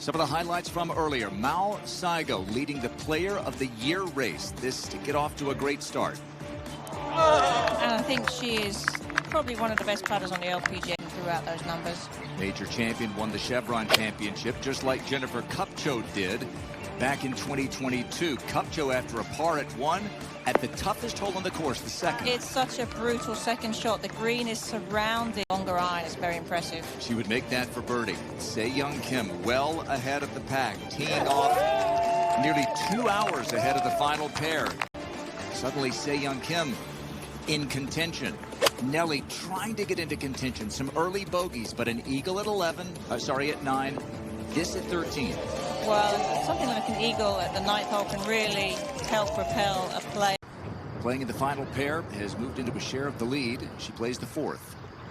Some of the highlights from earlier. Mao Saigo leading the Player of the Year race. This to get off to a great start. And I think she is probably one of the best putters on the LPGA throughout those numbers. Major champion won the Chevron Championship just like Jennifer Kupcho did back in 2022. Kupcho, after a par at 1 at the toughest hole on the course, the second. It's such a brutal second shot. The green is surrounded. Longer iron is very impressive. She would make that for birdie. Se-Young Kim well ahead of the pack, teeing off nearly 2 hours ahead of the final pair. Suddenly Se-Young Kim in contention. Nelly trying to get into contention. Some early bogeys, but an eagle at 9. This at 13. Well, something like an eagle at the 9th hole can really help propel a play. Playing in the final pair, has moved into a share of the lead. She plays the 4th.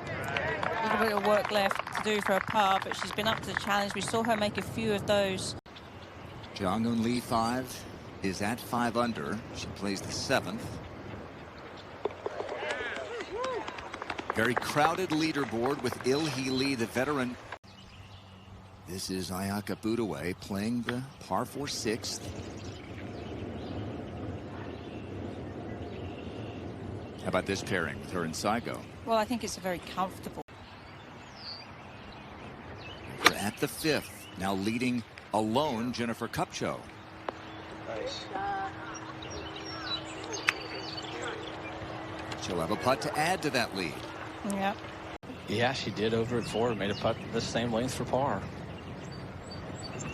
A little bit of work left to do for a par, but she's been up to the challenge. We saw her make a few of those. Jong-Eun Lee 5 is at 5 under. She plays the 7th. Very crowded leaderboard with Il-Hee Lee, the veteran. This is Ayaka Budaway playing the par 4 6th. How about this pairing with her and Saigo? Well, I think it's a very comfortable. We're at the 5th. Now leading alone, Jennifer Kupcho. Nice. She'll have a putt to add to that lead. Yep. Yeah, she did over at 4. Made a putt the same length for par.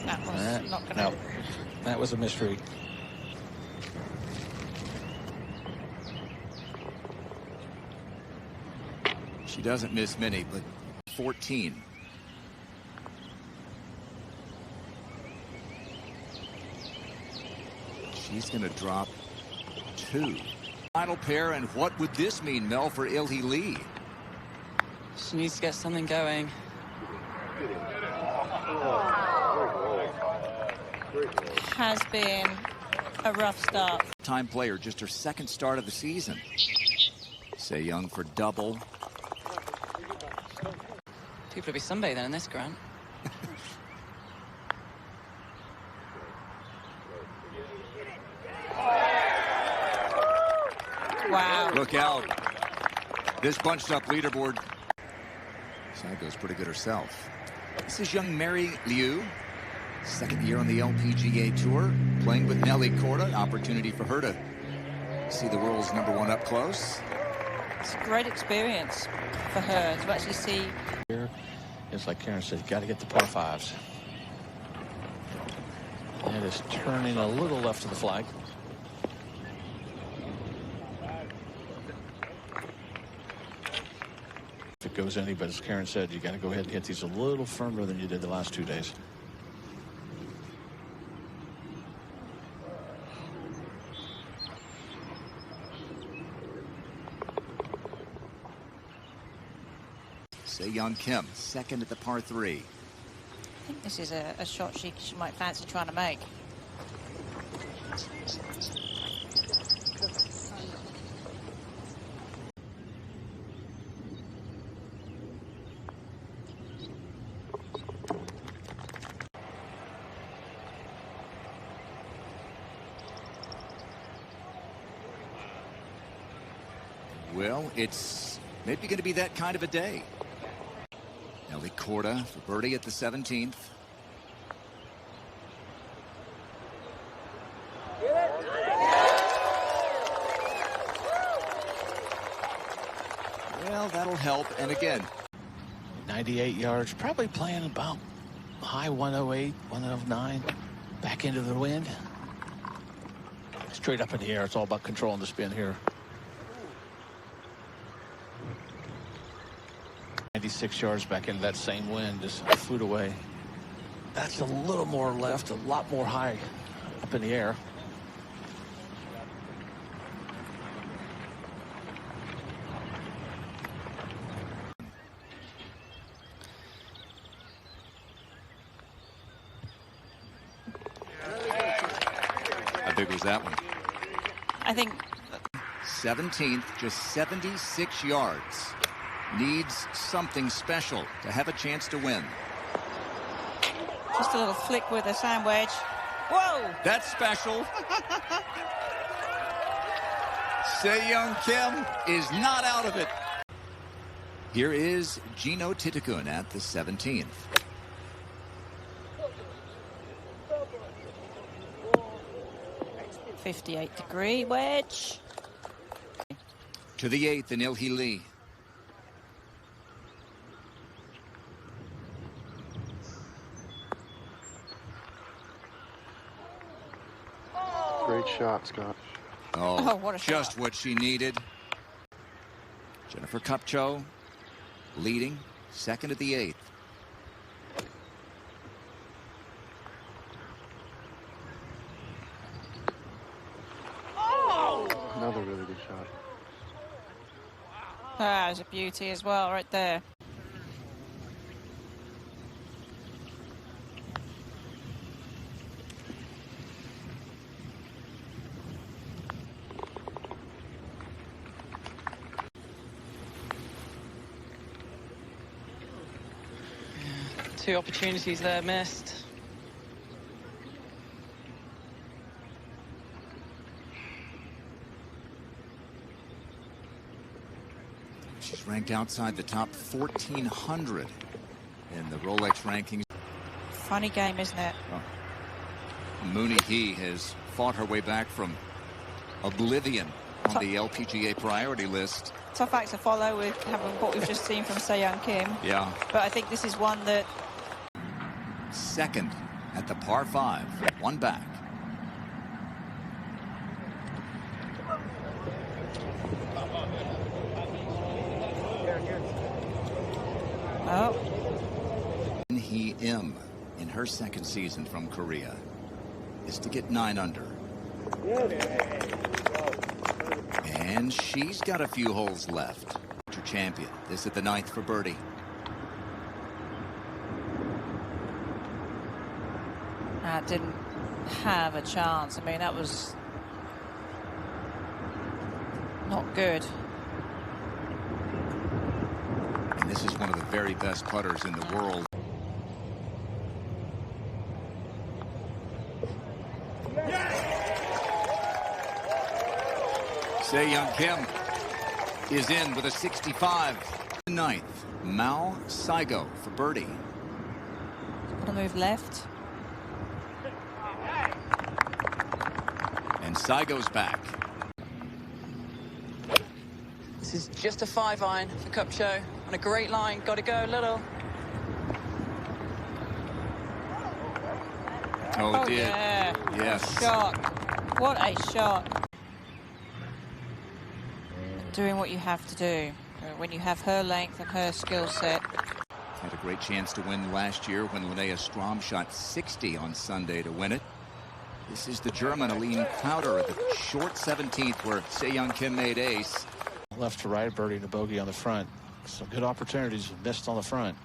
That was not going to... No, that was a mystery. She doesn't miss many, but 14. She's going to drop 2. Final pair, and what would this mean, Mel, for Il-Hee Lee? She needs to get something going. Has been a rough start. Time player, just her 2nd start of the season. Se-Young for double. People will be sunbathing in this, Grant. Wow. Look out. This bunched up leaderboard. Saigo's pretty good herself. This is young Mary Liu. 2nd year on the LPGA Tour. Playing with Nelly Korda. Opportunity for her to see the world's #1 up close. It's a great experience for her to actually see. Here, it's like Karen said, you got to get the par 5s. It is turning a little left of the flag. If it goes any, but as Karen said, you got to go ahead and hit these a little firmer than you did the last 2 days. Se-Young Kim, 2nd at the par 3. I think this is a shot she might fancy trying to make. Well, it's maybe going to be that kind of a day. Nelly Korda for birdie at the 17th. Well, that'll help. And again, 98 yards, probably playing about high 108, 109, back into the wind. Straight up in the air. It's all about controlling the spin here. 96 yards back into that same wind, just a foot away. That's a little more left, a lot more high up in the air. how big was that one? I think 17th, just 76 yards. Needs something special to have a chance to win. Just a little flick with a sand wedge. Whoa! That's special. Se-Young Kim is not out of it. Here is Gino Titakun at the 17th. .58-degree wedge. To the 8th in Il-Hee Lee. Great shot, Scott. Oh, what a just shot. what she needed. Jennifer Kupcho leading, second at the 8th. Another really good shot. That was a beauty as well, right there. Two opportunities there missed. She's ranked outside the top 1,400 in the Rolex rankings. Funny game, isn't it? Mooney He has fought her way back from oblivion on the LPGA priority list. Tough act to follow with what we've just seen from Se-Young Kim. Yeah. But I think this is one that... Second at the par 5, one back. Oh. Hee Im in her second season from Korea is to get 9 under. And she's got a few holes left. Her champion. This at the 9th for birdie. Didn't have a chance. I mean, that was not good. And this is one of the very best putters in the world. Se-Young Kim is in with a 65. 9th, Mao Saigo for birdie. Gonna move left. And Saigo's back. This is just a 5-iron for Kupcho. On a great line, got to go a little. Oh, did. Yeah. Yes. Shot. What a shot. Doing what you have to do when you have her length and her skill set. Had a great chance to win last year when Linnea Strom shot 60 on Sunday to win it. This is the German Aline Crowder at the short 17th where Se-Young Kim made ace. Left to right, birdie and a bogey on the front. Some good opportunities missed on the front.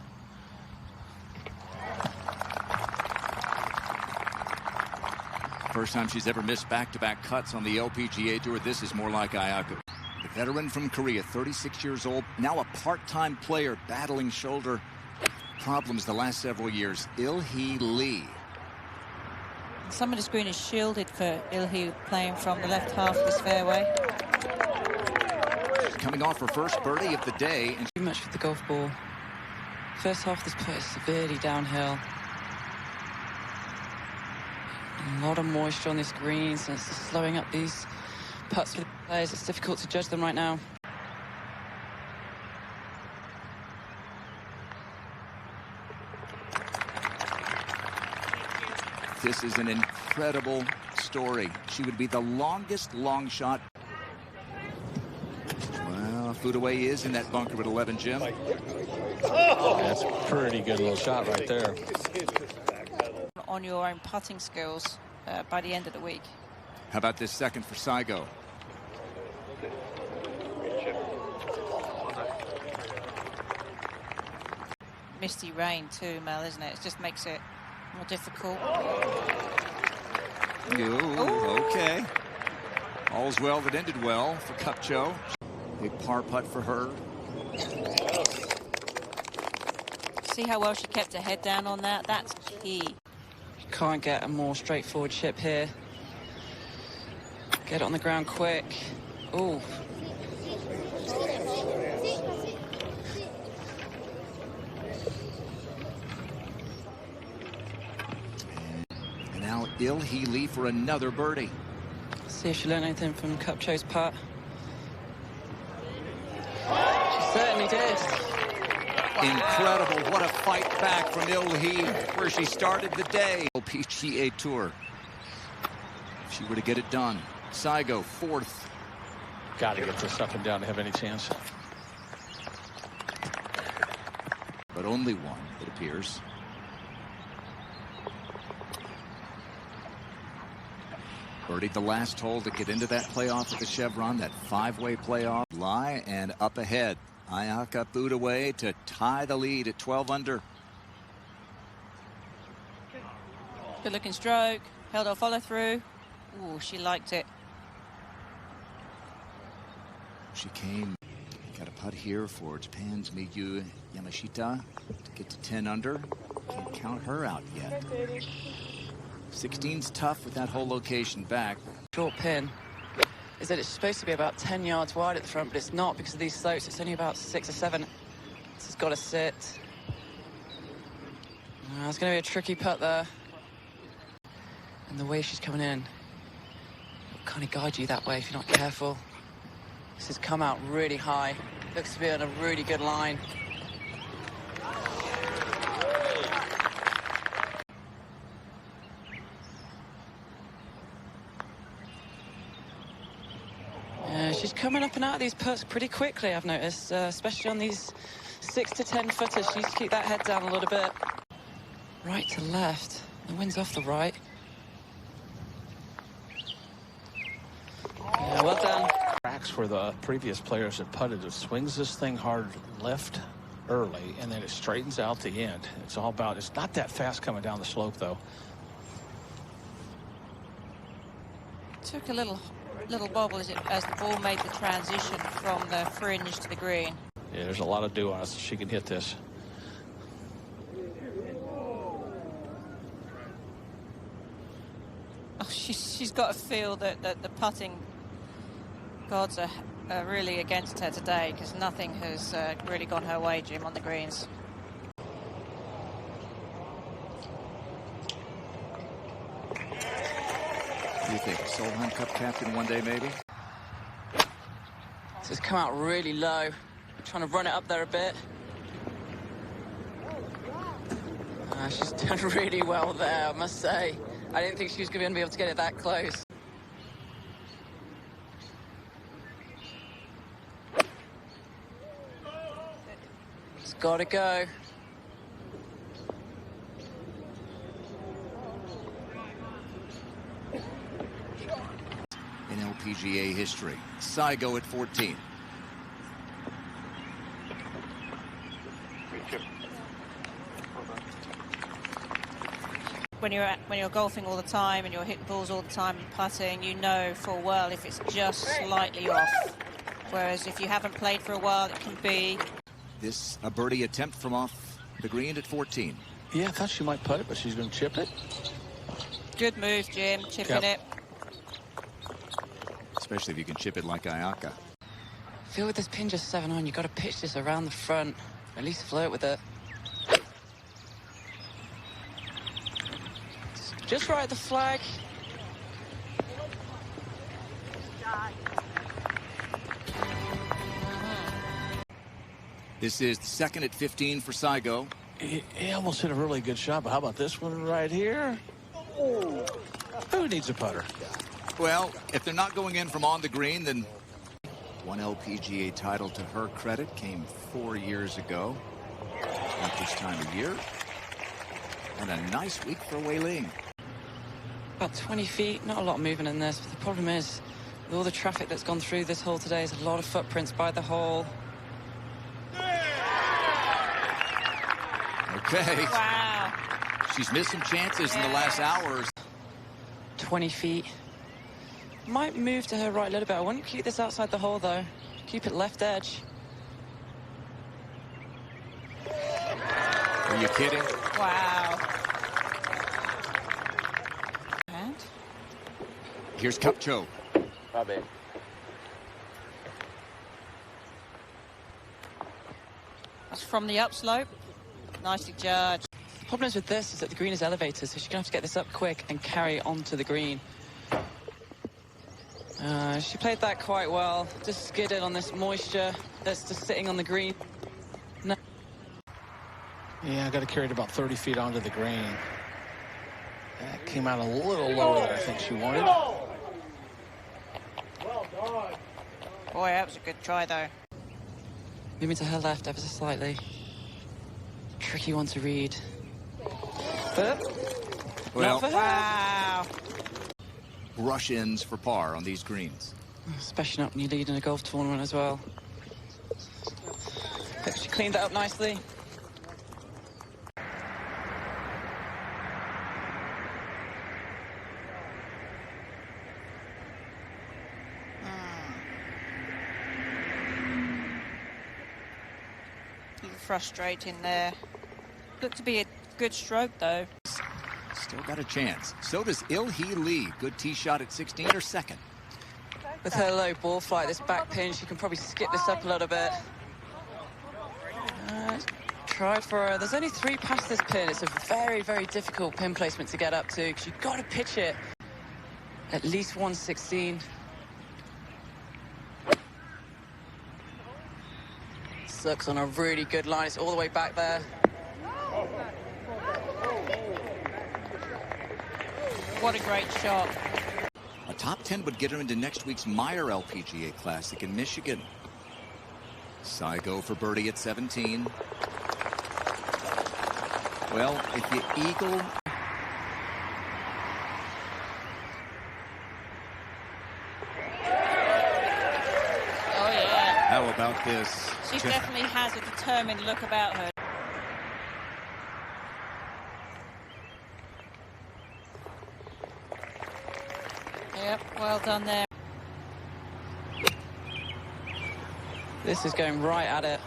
First time she's ever missed back-to-back cuts on the LPGA Tour. This is more like Ayaka. The veteran from Korea, 36 years old, now a part-time player battling shoulder problems the last several years. Il-Hee Lee. Some of the screen is shielded for Il-Hee playing from the left half of this fairway. She's coming off her first birdie of the day. And Too much with the golf ball. First half of this putt is severely downhill. A lot of moisture on this green, so it's slowing up these putts for the players. It's difficult to judge them right now. this is an incredible story. She would be the longest long shot. Well, Foodaway is in that bunker at 11, Jim. That's a pretty good little shot right there. On your own putting skills by the end of the week. How about this second for Saigo? Misty rain too, Mel, isn't it? It just makes it more difficult. Ooh, okay. All's well that ended well for Kupcho. Big par putt for her. See how well she kept her head down on that? That's key. Can't get a more straightforward chip here. Get it on the ground quick. Ooh. And now Il-Healy for another birdie. See if she learned anything from Cupcho's putt. She certainly did. Incredible. What a fight back from Il-Healy, where she started the day. LPGA Tour. If she were to get it done. Saigo, fourth. Got to get this up and down to have any chance. But only one, it appears. Birdied the last hole to get into that playoff at the Chevron, that five-way playoff. Lie and up ahead. Ayaka boot away to tie the lead at 12 under. Good looking stroke. Held her follow through. Ooh, she liked it. She came. Got a putt here for Japan's Miyu Yamashita to get to 10 under. Can't count her out yet. 16's tough with that whole location back. Short pin is that it's supposed to be about 10 yards wide at the front, but it's not because of these slopes. It's only about 6 or 7. This has got to sit. It's going to be a tricky putt there. And the way she's coming in will kind of guide you that way if you're not careful. This has come out really high. Looks to be on a really good line. She's coming up and out of these putts pretty quickly, I've noticed, especially on these 6 to 10 footers. She needs to keep that head down a little bit. Right to left. The wind's off the right. Yeah, well done. Tracks where the previous players have putted. It swings this thing hard left early, and then it straightens out the end. It's all about, it's not that fast coming down the slope, though. Took a little bobble as the ball made the transition from the fringe to the green. Yeah, there's a lot of dew on it, so she can hit this. Oh, she's got to feel that the putting gods are really against her today, because nothing has really gone her way, Jim, on the greens. What do you think? Solheim Cup captain one day, maybe? This has come out really low. Trying to run it up there a bit. She's done really well there, I must say. I didn't think she was going to be able to get it that close. It's got to go. In LPGA history, Saigo at 14. When you're golfing all the time and you're hitting balls all the time and putting, you know full well if it's just slightly off. Whereas if you haven't played for a while, it can be. This a birdie attempt from off the green at 14. Yeah, I thought she might putt it, but she's going to chip it. Good move, Jim, chipping it. Especially if you can chip it like Ayaka. I feel with this pin just 7 on, you've got to pitch this around the front. At least flirt with it. Just right at the flag. This is the second at 15 for Saigo. He almost hit a really good shot, but how about this one right here? Oh, who needs a putter? Well, if they're not going in from on the green, then one LPGA title to her credit came 4 years ago at this time of year. And a nice week for Wei Ling. About 20 feet, not a lot of movement in this, but the problem is, with all the traffic that's gone through this hole today, there's a lot of footprints by the hole. Okay. Wow. She's missed some chances in the last hours. 20 feet. Might move to her right a little bit. I wouldn't keep this outside the hole, though. Keep it left edge. Are you kidding? Wow. Here's Kupcho. That's from the upslope. Nicely judged. The problem is with this is that the green is elevated, so she's going to have to get this up quick and carry it onto the green. She played that quite well. Just skidded on this moisture that's just sitting on the green. No. Yeah, I got to carry it about 30 feet onto the green. That came out a little lower than I think she wanted. Boy, that was a good try, though. Moving to her left ever so slightly. Tricky one to read. But Well, Wow. rush-ins for par on these greens. especially not when you lead in a golf tournament as well. But she cleaned that up nicely. Frustrating there. Looked to be a good stroke, though. Still got a chance. So does Il-Hee Lee. Good tee shot at 16 or second. With her low ball flight, this back pin, she can probably skip this up a little bit. Try for her. There's only 3 past this pin. It's a very, very difficult pin placement to get up to because you've got to pitch it at least 116. Looks on a really good line. It's all the way back there. What a great shot. A top 10 would get her into next week's Meyer LPGA Classic in Michigan. Saigo for birdie at 17. Well, if you eagle... Oh, yeah. How about this? She definitely has a determined look about her. Yep, well done there. This is going right at it.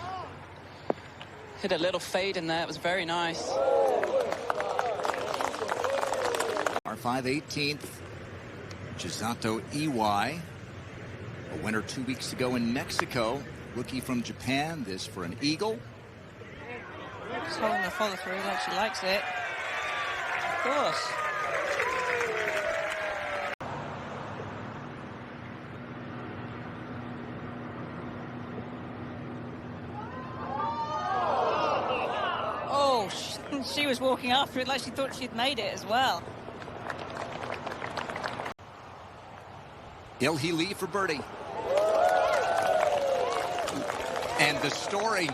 Hit a little fade in there. It was very nice. R5 18th. Chisato Iwai. A winner 2 weeks ago in Mexico. Rookie from Japan. This for an eagle. Just holding the follow through like she likes it. Of course. Oh, she was walking after it like she thought she'd made it as well. Il-Hee Lee for birdie. And the story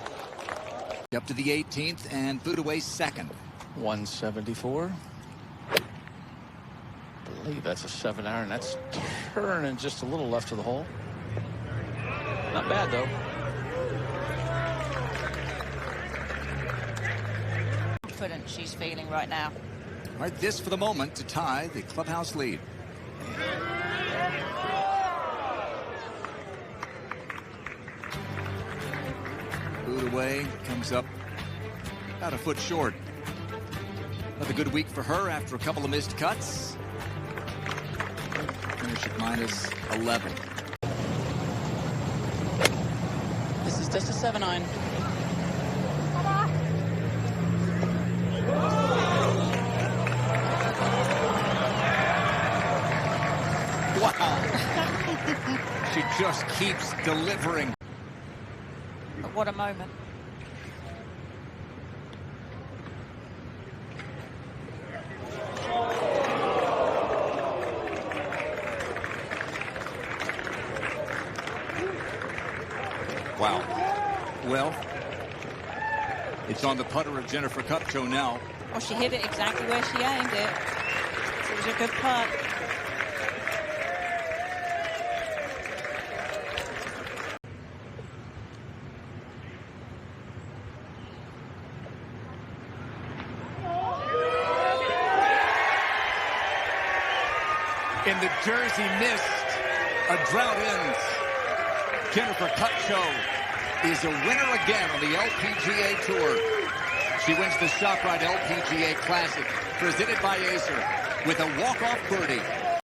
up to the 18th and Budaway second. 174. I believe that's a 7-iron. That's turning just a little left of the hole. Not bad, though. Confident she's feeling right now. All right, this for the moment to tie the clubhouse lead. Budaway comes up about a foot short. Another good week for her after a couple of missed cuts. Finish at minus 11. This is just a 7-iron. Wow. She just keeps delivering. But what a moment. Wow. Well, it's on the putter of Jennifer Kupcho now. Well, she hit it exactly where she aimed it. So it was a good putt. In the Jersey mist, a drought ends. Jennifer Kupcho is a winner again on the LPGA Tour. She wins the ShopRite LPGA Classic, presented by Acer, with a walk-off birdie.